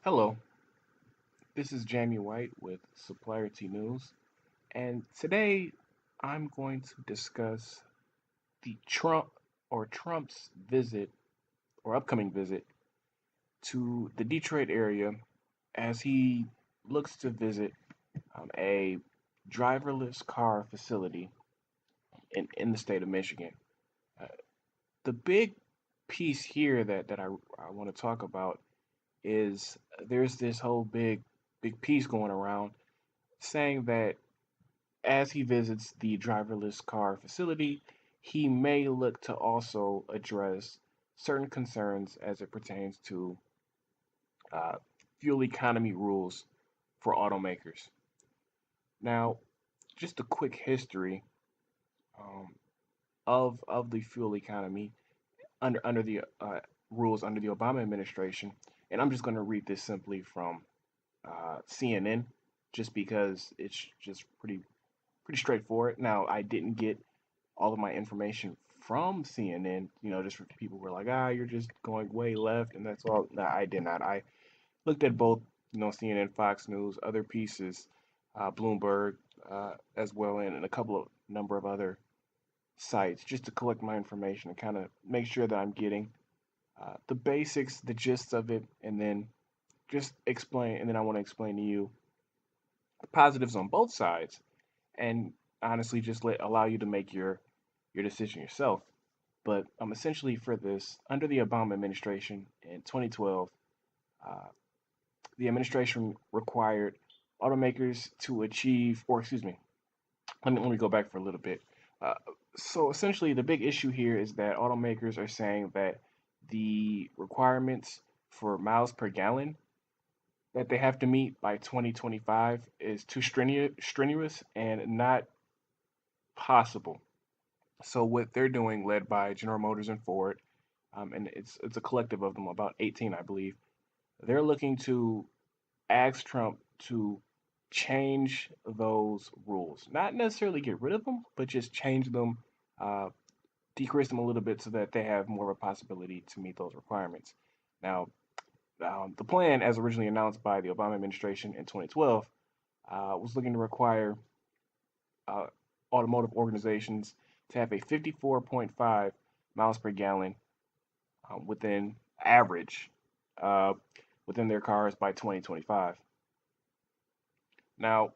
Hello, this is Jamie White with Supplierty News, and today I'm going to discuss the Trump's visit or upcoming visit to the Detroit area as he looks to visit a driverless car facility in the state of Michigan. Uh, the big piece here that I want to talk about is there's this whole big piece going around saying that as he visits the driverless car facility, he may look to also address certain concerns as it pertains to uh, fuel economy rules for automakers. Now, just a quick history um, of the fuel economy under the rules under the Obama administration, and I'm just going to read this simply from CNN, just because it's just pretty straightforward. Now, I didn't get all of my information from CNN, just for people who were like, you're just going way left, and that's all. No, I did not. I looked at both, CNN, Fox News, other pieces, Bloomberg, as well, and a couple of number of other sites, just to collect my information and kind of make sure that I'm getting the basics, the gist of it, and then just explain. And then I want to explain to you the positives on both sides, and honestly, just allow you to make your decision yourself. But essentially for this, under the Obama administration in 2012, uh, the administration required automakers to achieve, or excuse me, let me go back for a little bit. Uh, so essentially, the big issue here is that automakers are saying that the requirements for miles per gallon that they have to meet by 2025 is too strenuous and not possible. So what they're doing, led by General Motors and Ford, and it's a collective of them, about 18, I believe. They're looking to ask Trump to change those rules, not necessarily get rid of them, but just change them, uh, decrease them a little bit so that they have more of a possibility to meet those requirements. Now, the plan, as originally announced by the Obama administration in 2012, was looking to require uh, automotive organizations to have a 54.5 miles per gallon within average uh, within their cars by 2025. Now,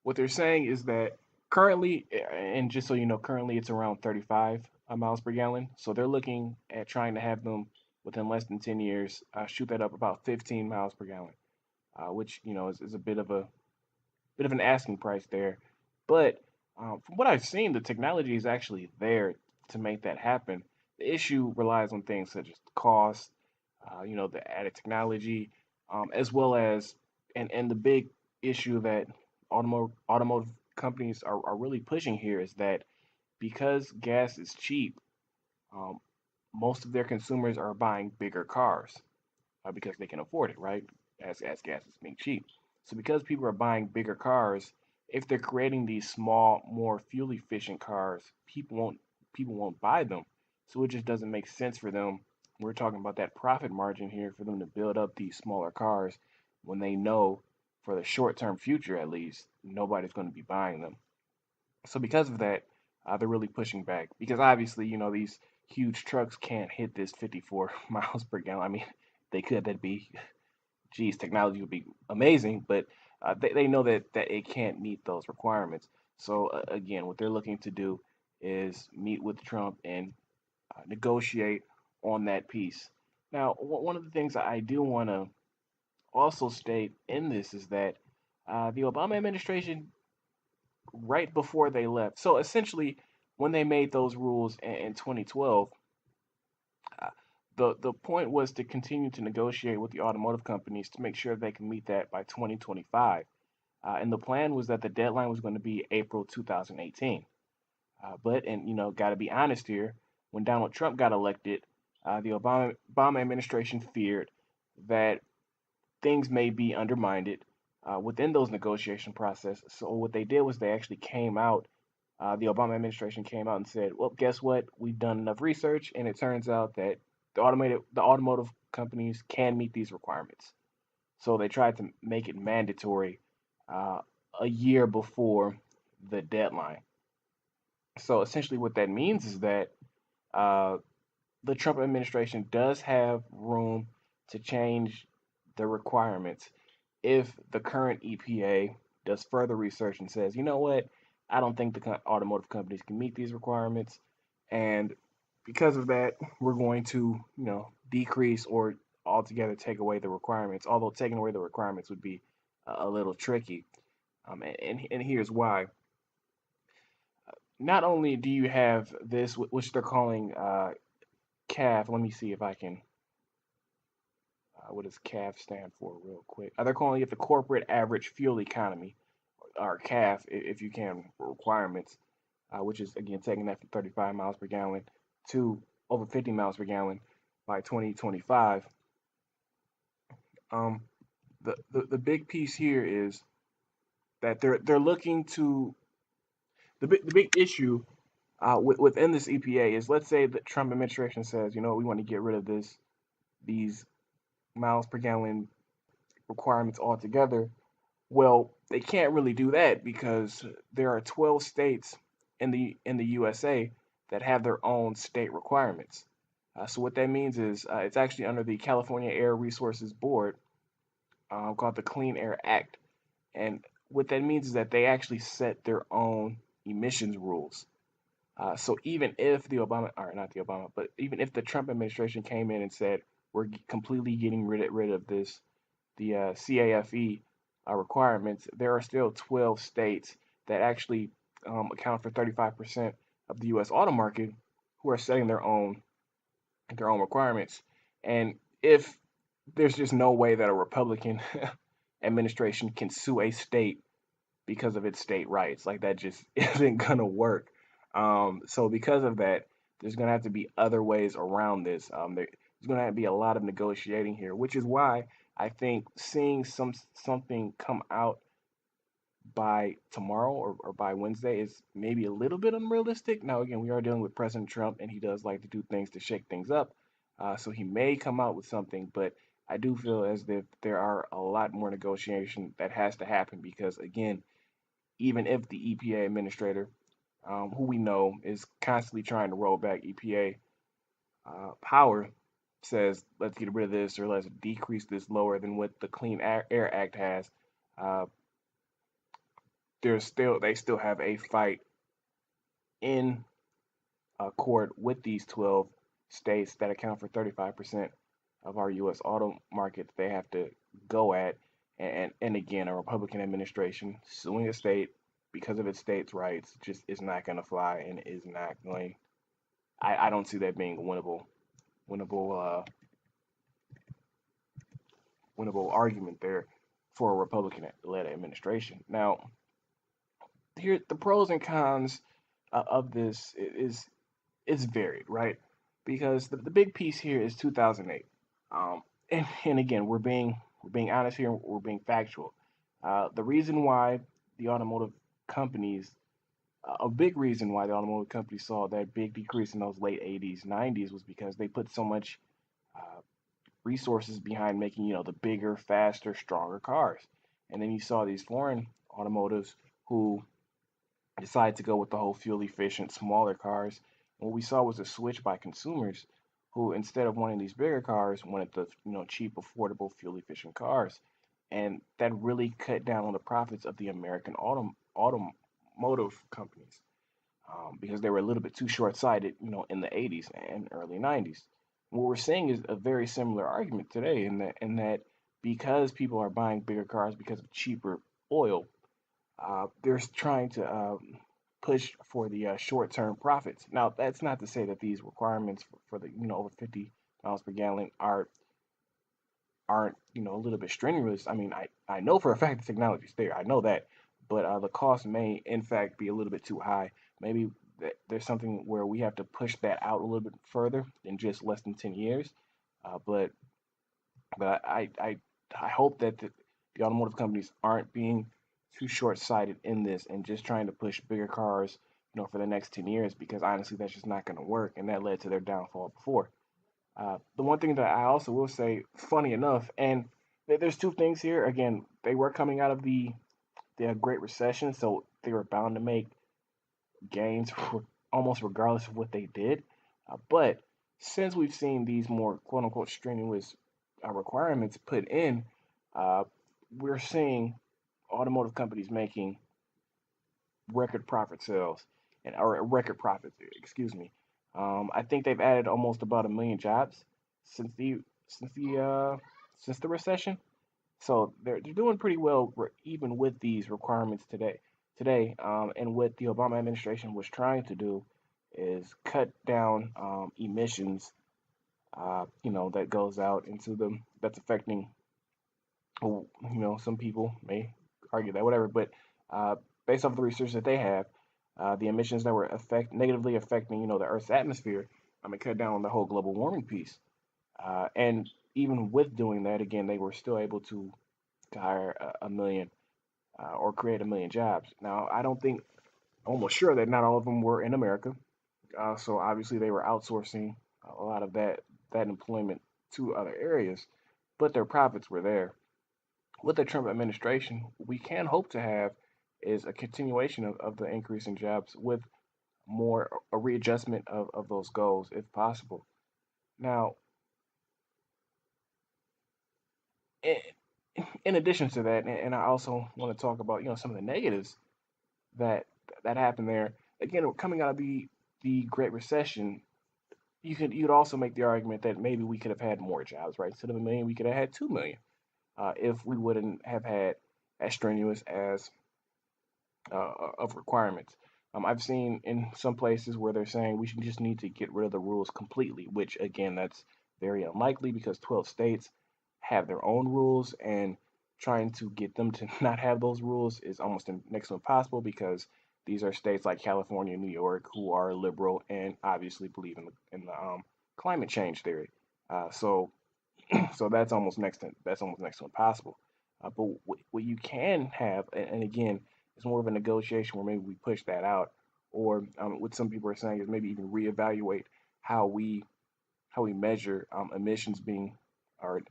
what they're saying is that currently, and just so you know, currently it's around 35 miles per gallon. So they're looking at trying to have them within less than 10 years shoot that up about 15 miles per gallon, which is a bit of an asking price there. But from what I've seen, the technology is actually there to make that happen. The issue relies on things such as cost, the added technology, as well as and the big issue that automotive companies are really pushing here is that because gas is cheap, um, most of their consumers are buying bigger cars because they can afford it, right? As gas is being cheap. So because people are buying bigger cars, if they're creating these small, more fuel efficient cars, people won't buy them. So it just doesn't make sense for them. We're talking about that profit margin here for them to build up these smaller cars when they know for the short term future at least nobody's going to be buying them. So because of that, they're really pushing back because obviously these huge trucks can't hit this 54 miles per gallon. I mean, they could. That'd be, geez, technology would be amazing, but they know that it can't meet those requirements. So again, what they're looking to do is meet with Trump and negotiate on that piece. Now, one of the things I do want to also state in this is that the Obama administration, right before they left, so essentially when they made those rules in 2012, uh, the point was to continue to negotiate with the automotive companies to make sure they can meet that by 2025. And the plan was that the deadline was going to be April 2018. But got to be honest here, when Donald Trump got elected, the Obama administration feared that things may be undermined within those negotiation process. So what they did was they actually came out. The Obama administration came out and said, "Well, guess what? We've done enough research, and it turns out that the automotive companies can meet these requirements." So they tried to make it mandatory uh, a year before the deadline. So essentially, what that means is that uh, the Trump administration does have room to change the requirements if the current EPA does further research and says, you know what, I don't think the automotive companies can meet these requirements, and because of that, we're going to, decrease or altogether take away the requirements. Although taking away the requirements would be a little tricky, and here's why. Not only do you have this, which they're calling CAF. Let me see if I can. What does CAF stand for, real quick? They're calling it the Corporate Average Fuel Economy, or CAF, if you can, requirements, which is again taking that from 35 miles per gallon to over 50 miles per gallon by 2025. Um, the big piece here is that they're looking to the big issue within this EPA is, let's say the Trump administration says, we want to get rid of these miles per gallon requirements altogether. Well, they can't really do that because there are 12 states in the USA that have their own state requirements. So what that means is it's actually under the California Air Resources Board, called the Clean Air Act, and what that means is that they actually set their own emissions rules. So even if the Obama, or not the Obama, but even if the Trump administration came in and said we're completely getting rid of this, the CAFE requirements, there are still 12 states that actually account for 35% of the U.S. auto market who are setting their own requirements. And if there's just no way that a Republican administration can sue a state because of its state rights, like that just isn't gonna work. So because of that, there's gonna have to be other ways around this. There's gonna have to be a lot of negotiating here, which is why I think seeing something come out by tomorrow or by Wednesday is maybe a little bit unrealistic. Now, again, we are dealing with President Trump, and he does like to do things to shake things up. So he may come out with something, but I do feel as if there are a lot more negotiation that has to happen because, again, even if the EPA administrator, who we know is constantly trying to roll back EPA power, says let's get rid of this or let's decrease this lower than what the Clean Air Act has, uh, they still have a fight in court with these 12 states that account for 35% of our U.S. auto market. They have to go at, and again, a Republican administration suing a state because of its states' rights just is not going to fly and is not going. I don't see that being a winnable, winnable argument there for a Republican-led administration. Now, here the pros and cons of this is varied, right? Because the big piece here is 2008, and again we're being honest here, we're being factual. The reason why the automotive companies, a big reason why the automotive companies saw that big decrease in those late 80s, 90s was because they put so much uh, resources behind making, the bigger, faster, stronger cars. And then you saw these foreign automotives who decided to go with the whole fuel efficient, smaller cars. And what we saw was a switch by consumers who, instead of wanting these bigger cars, wanted the cheap, affordable, fuel efficient cars. And that really cut down on the profits of the American automotive companies, because they were a little bit too short-sighted, in the 80s and early 90s. What we're seeing is a very similar argument today, in that because people are buying bigger cars because of cheaper oil, they're trying to push for the short-term profits. Now, that's not to say that these requirements for the over 50 miles per gallon aren't a little bit strenuous. I mean, I know for a fact the technology's there. I know that, but the cost may in fact be a little bit too high. Maybe there's something where we have to push that out a little bit further than just less than 10 years. But I hope that the automotive companies aren't being too short-sighted in this and just trying to push bigger cars, for the next 10 years, because honestly, that's just not going to work, and that led to their downfall before. The one thing that I also will say, funny enough, and there's two things here. Again, they were coming out of the Great Recession, so they were bound to make gains almost regardless of what they did. But since we've seen these more quote unquote strenuous requirements put in, uh, we're seeing automotive companies making record profit sales and or record profits. Excuse me. I think they've added almost about 1 million jobs since the since the uh, since the recession. So they're doing pretty well even with these requirements today. And what the Obama administration was trying to do is cut down emissions. That goes out into the that's affecting. Some people may argue that whatever, but uh, based off the research that they have, the emissions that were negatively affecting the Earth's atmosphere, it cut down on the whole global warming piece. And even with doing that, again, they were still able to hire a million or create 1 million jobs. Now, I don't think, almost sure that not all of them were in America. So obviously they were outsourcing a lot of that employment to other areas, but their profits were there. With the Trump administration, we can hope to have is a continuation of the increase in jobs with more a readjustment of those goals if possible. Now, in, in addition to that, and I also want to talk about some of the negatives that that happened there. Again, coming out of the Great Recession, you'd also make the argument that maybe we could have had more jobs, right? Instead of 1 million, we could have had 2 million if we wouldn't have had as strenuous as of requirements. I've seen in some places where they're saying we should just need to get rid of the rules completely, which again, that's very unlikely because 12 states have their own rules, and trying to get them to not have those rules is almost next to impossible because these are states like California and New York who are liberal and obviously believe in the climate change theory. So so that's almost next to impossible. But what you can have, and again, it's more of a negotiation where maybe we push that out, or what some people are saying is maybe even reevaluate how we how we measure emissions being, or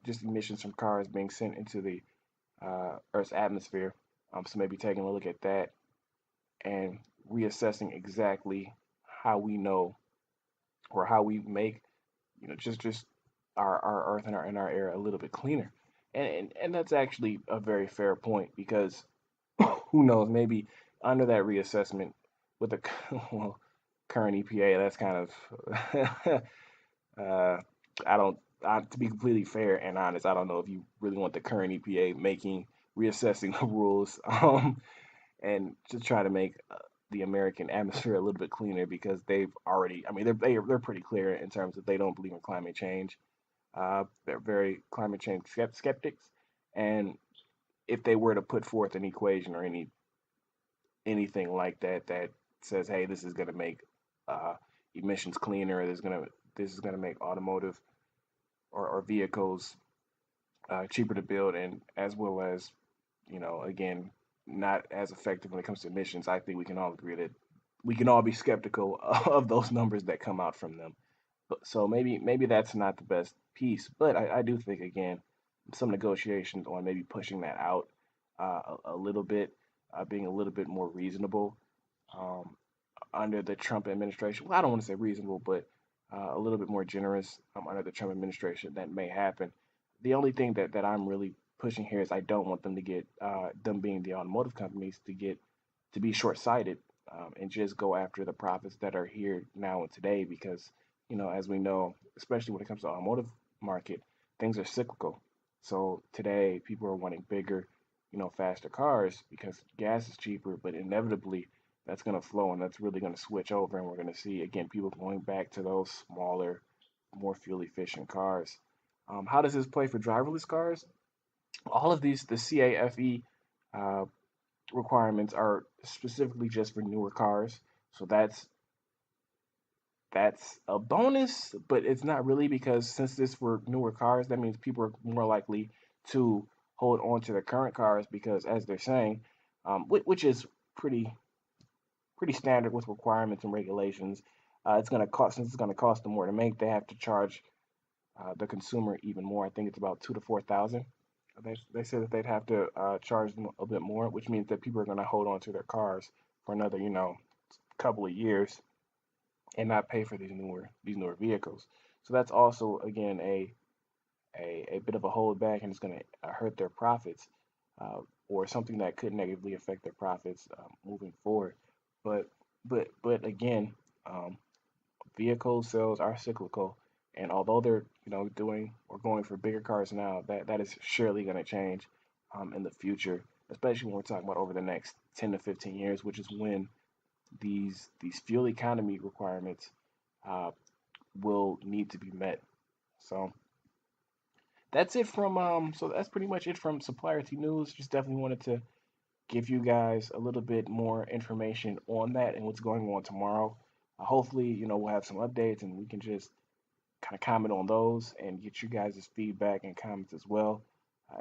just emissions from cars being sent into the Earth's atmosphere. So maybe taking a look at that and reassessing exactly how we know or how we make just our earth and our air a little bit cleaner. And that's actually a very fair point because who knows, maybe under that reassessment with the well, current EPA, that's kind of uh, I don't to be completely fair and honest, I don't know if you really want the current EPA making reassessing the rules and to try to make the American atmosphere a little bit cleaner because they've already, I mean, they're pretty clear in terms that they don't believe in climate change. They're very climate change skeptics, and if they were to put forth an equation or anything like that that says, hey, this is going to make uh, emissions cleaner, this is gonna make automotive or vehicles cheaper to build, and as well as again, not as effective when it comes to emissions. I think we can all agree that we can all be skeptical of those numbers that come out from them. So maybe that's not the best piece, but I do think again some negotiations on maybe pushing that out a little bit, being a little bit more reasonable um, under the Trump administration. Well, I don't want to say reasonable, but a little bit more generous under the Trump administration that may happen. The only thing that I'm really pushing here is I don't want them to get them being the automotive companies to be short-sighted and just go after the profits that are here now and today because as we know, especially when it comes to the automotive market, things are cyclical. So today people are wanting bigger, faster cars because gas is cheaper, but inevitably that's going to flow and that's really going to switch over and we're going to see again people going back to those smaller, more fuel efficient cars. How does this play for driverless cars? All of these, the CAFE uh, requirements are specifically just for newer cars. So that's a bonus, but it's not really because since this for newer cars, that means people are more likely to hold on to their current cars because, as they're saying, which is pretty standard with requirements and regulations. It's going to cost since it's going to cost them more to make. They have to charge the consumer even more. I think it's about 2 to 4 thousand. They said that they'd have to charge them a bit more, which means that people are going to hold on to their cars for another, couple of years and not pay for these newer vehicles. So that's also again a bit of a holdback, and it's going to hurt their profits, uh, or something that could negatively affect their profits moving forward. But but again, um, vehicle sales are cyclical, and although they're doing or going for bigger cars now, that is surely going to change in the future, especially when we're talking about over the next 10 to 15 years, which is when these fuel economy requirements uh, will need to be met. So that's pretty much it from Supplierty News. Just definitely wanted to give you guys a little bit more information on that and what's going on tomorrow. Hopefully, we'll have some updates and we can just kind of comment on those and get you guys' feedback and comments as well.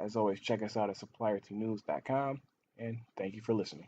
As always, check us out at suppliertynews.com, and thank you for listening.